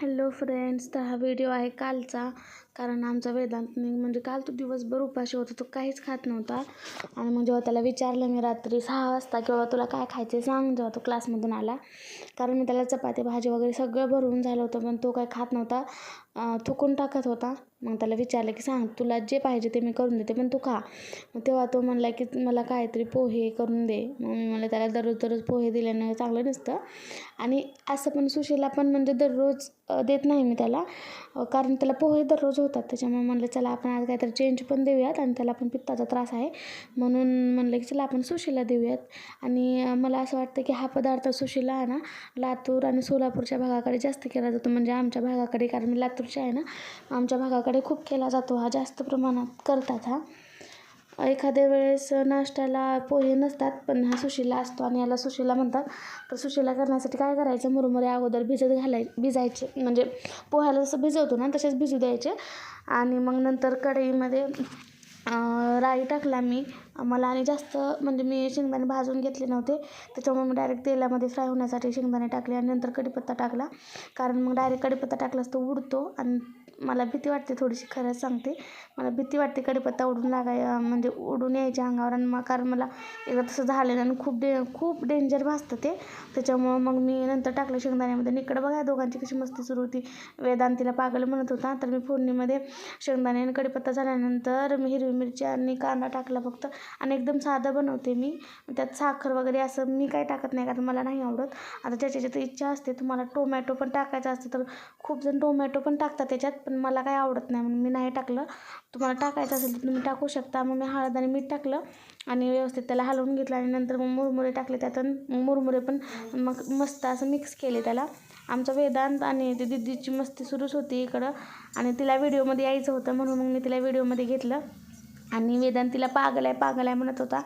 Hello friends, तर हा video आहे कालचा. कारण आमचा वेदांतनी म्हणजे काल तो दिवसभर उपाशी होता, तो काहीच खात नव्हता. आणि मग जेव्हा त्याला विचारलं मी रात्री 6 वाजता की बाबा तुला काय खायचं सांग, जेव्हा तो क्लासमधून आला, कारण मी त्याला चपाती भाजी वगैरे सगळं भरवून झालं होतं, पण तो काय खात नव्हता, थुकून टाकत होता. मग त्याला विचारलं की सांग तुला जे पाहिजे ते मी करून देते, पण तू खा. मग तेव्हा तो म्हणला की मला काहीतरी पोहे करून दे. मग मी मला त्याला दररोज पोहे दिल्यानं चांगलं नसतं. आणि असं पण सुशीला पण म्हणजे दररोज देत नाही मी त्याला, कारण त्याला पोहे दररोज होतात. त्याच्यामुळे म्हणलं चला आपण आज काहीतरी चेंज पण देऊयात, आणि त्याला पण पित्ताचा त्रास आहे म्हणून म्हणलं की चला आपण सुशीला देऊयात. आणि मला असं वाटतं की हा पदार्थ सुशीला आहे ना लातूर आणि सोलापूरच्या भागाकडे जास्त केला जातो, म्हणजे आमच्या भागाकडे, कारण मी लातूरची आहे ना, आमच्या भागाकडे खूप केला जातो हा, जास्त प्रमाणात करतात हा. एखाद्या वेळेस नाश्त्याला पोहे नसतात पण हा सुशीला असतो, आणि याला सुशीला म्हणतात. तर सुशीला करण्यासाठी काय करायचं, मुरमुरे अगोदर भिजायचे, म्हणजे पोह्याला जसं भिजवतो ना तसेच भिजू द्यायचे. आणि मग नंतर कढईमध्ये राई टाकला मी. मला आणि जास्त म्हणजे मी शेंगदाणे भाजून घेतले नव्हते, त्याच्यामुळे मी डायरेक्ट तेलामध्ये फ्राय होण्यासाठी शेंगदाणे टाकले, आणि नंतर कढीपत्ता टाकला. कारण मग डायरेक्ट कढीपत्ता टाकलाच तो उडतो, आणि मला भीती वाटते थोडीशी, खरंच सांगते, मला भीती वाटते कढीपत्ता म्हणजे उडून यायच्या अंगावर. आणि मग कारण मला एकदा तसं झालेलं, आणि खूप डेंजर भासतं ते. त्याच्यामुळं मग मी नंतर टाकलं शेंगदाण्यामध्ये. आणि इकडं बघा दोघांची कशी मस्ती सुरू होती. वेदांतीला पागल म्हणत होता, तर मी फोडणीमध्ये शेंगदाणे आणि कढीपत्ता झाल्यानंतर मी हिरवी मिरची आणि कांदा टाकला फक्त. आणि एकदम साधं बनवते मी, त्यात साखर वगैरे असं मी काही टाकत नाही, कारण मला नाही आवडत. आता ज्याची ज्याची इच्छा असते, तुम्हाला टोमॅटो पण टाकायचं असतं तर खूप जण टोमॅटो पण टाकतात त्याच्यात, पण मला काही आवडत नाही म्हणून मी नाही टाकलं. तुम्हाला टाकायचं असेल तर तुम्ही टाकू शकता. मग मी हळद आणि मीठ टाकलं आणि व्यवस्थित त्याला हलवून घेतलं, आणि नंतर मग मुरमुरे टाकले त्यात. मुरमुरे पण मग मस्त असं मिक्स केले त्याला. आमचा वेदांत आणि ती दिदीची मस्ती सुरूच होती इकडं, आणि तिला व्हिडिओमध्ये यायचं होतं म्हणून मग मी तिला व्हिडिओमध्ये घेतलं. आणि वेदांत तिला पागल आहे म्हणत होता.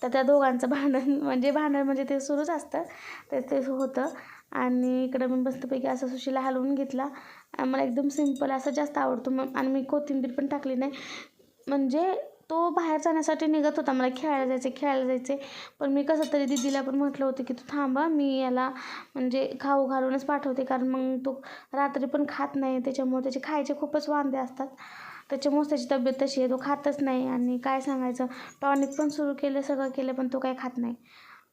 तर त्या दोघांचं भांडण म्हणजे ते सुरूच असतं, ते होतं. आणि इकडं मी मस्तपैकी असं सुशीला हलवून घेतला. मला एकदम सिंपल असं जास्त आवडतो. मग आणि मी कोथिंबीर पण टाकली नाही, म्हणजे तो बाहेर जाण्यासाठी निघत होता, मला खेळायला जायचे. पण मी कसं तरी दीदीला पण म्हटलं होतं की तू थांबा, मी याला म्हणजे खाऊ घालूनच पाठवते, कारण मग तो रात्री पण खात नाही, त्याच्यामुळे त्याचे खायचे खूपच वांदे असतात. त्याच्यामुळेच त्याची तब्येत तशी आहे, तो खातच नाही. आणि काय सांगायचं, टॉनिक पण सुरू केलं, सगळं केलं, पण तो काही खात नाही.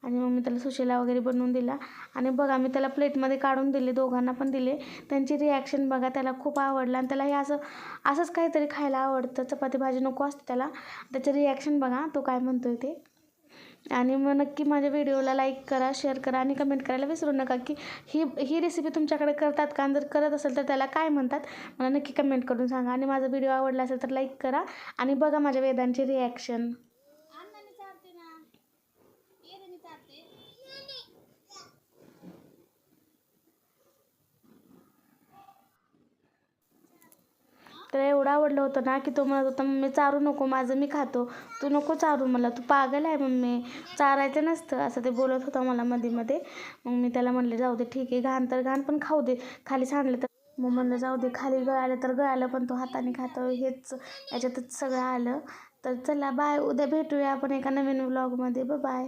आणि मग मी त्याला सुशीला वगैरे बनवून दिला. आणि बघा मी त्याला प्लेटमध्ये काढून दिले, दोघांना पण दिले. त्यांची रिॲक्शन बघा, त्याला खूप आवडलं, आणि त्याला हे असंच काहीतरी खायला आवडतं, चपाती भाजी नको असते त्याला. त्याचं रिॲक्शन बघा, तो काय म्हणतोय ते. आणि मग नक्की माझ्या व्हिडिओला लाईक करा, शेअर करा, आणि कमेंट करायला विसरू नका की ही रेसिपी तुमच्याकडे करतात का, जर करत असेल तर त्याला काय म्हणतात मला नक्की कमेंट करून सांगा. आणि माझा व्हिडिओ आवडला असेल तर लाईक करा, आणि बघा माझ्या वेदांची रिॲक्शन. त्याला एवढं आवडलं होतं ना की तो म्हणत होता मम्मी चारू नको, माझं मी खातो, तू नको चारू मला, तू पागल आहे मम्मी, चारायचं नसतं, असं ते बोलत होता मला मध्ये. मग मी त्याला म्हणले जाऊ दे ठीक आहे, घाण तर घाण, पण खाऊ दे, खाली सांडलं तर. मग म्हणलं जाऊ दे, खाली गळालं तर गळालं, पण तो हाताने खातो हेच याच्यातच सगळं आलं. तर चला बाय, उद्या भेटूया आपण एका नवीन व्लॉगमध्ये. बाय.